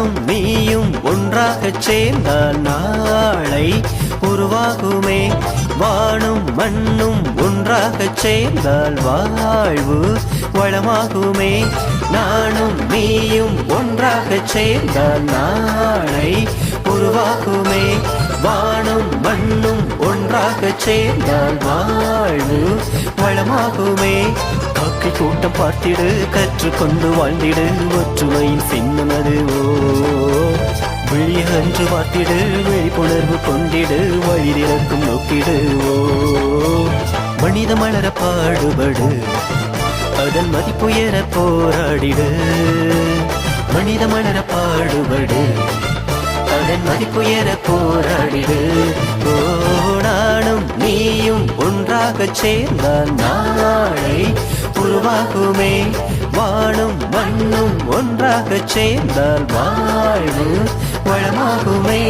நானும் நீயும் ஒன்றாகச் சேர்ந்தால் நாளை உருவாகுமே. வானும் மண்ணும் ஒன்றாகச் சேர்ந்தால் வாழ்வு வளமாகுமே. நானும் நீயும் ஒன்றாகச் சேர்ந்தால் நாளை உருவாகுமே. வானும் மண்ணும் ஒன்றாகச் சேர்ந்தால் வாழ்வு வளமாகுமே. காக்கை கூட்டம் பார்த்திடு, கற்றுக்கொண்டு வாழ்ந்திடு, ஒற்றுமையின் சின்னம் அதுவோ. விழியன்று பார்த்திடு, விழிப்புணர்வு கொண்டிடு, வழிதிறக்கும் நோக்கிடுவோ. மனித மலர பாடுபடு, அதன் மதிப்புயர போராடிடு. மனித மலர பாடுபடு, அதன் மதிப்புயர போராடிடு. ஓ, நானும் நீயும் ஒன்றாகச் சேர்ந்தால் நாளை உருவாகுமே. வானும் மண்ணும் ஒன்றாகச் சேர்ந்தால் வாழ்வு வளமாகுமே.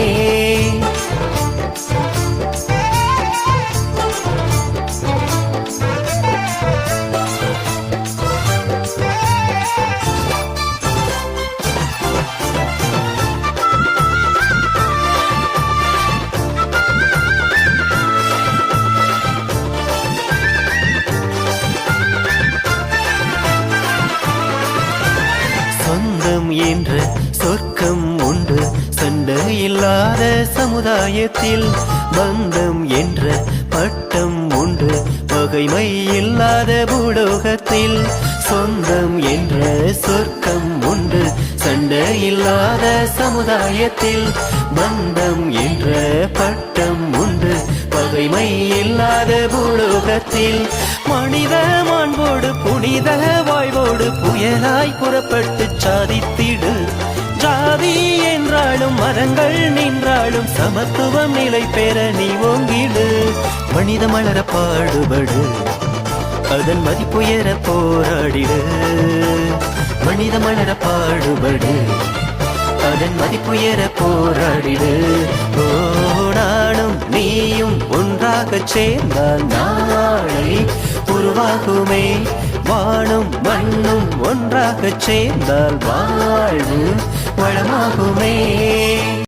சொந்தம் என்ற சொர்க்கம் உண்டு சண்டை இல்லாத சமுதாயத்தில். பந்தம் என்ற பட்டம் உண்டு பகைமை இல்லாத பூலோகத்தில். சொந்தம் என்ற சொர்க்கம் உண்டு சண்டை இல்லாத சமுதாயத்தில். பந்தம் என்ற பட்டம் உண்டு பகைமை இல்லாத பூலோகத்தில். மனித மாண்போடு புனித வாழ்வோடு புயலாய் புறப்பட்டு சாதித்திடு. ஜாதி என்றாலும் மரங்கள் நின்றாலும் சமத்துவம் நிலை பெற நீ ஓங்கிடு. மனித மலர பாடுபடு, அதன் மதிப்புயர போராடிடு. மனித மலர பாடுபடு, அதன் மதிப்புயர போராடிடு. ஓ, நானும் நீயும் ஒன்றாகச் சேர்ந்தால் நாளை உருவாகுமே. வானும் மண்ணும் ஒன்றாகச் சேர்ந்தால் வாழ்வு வளமாகுமே.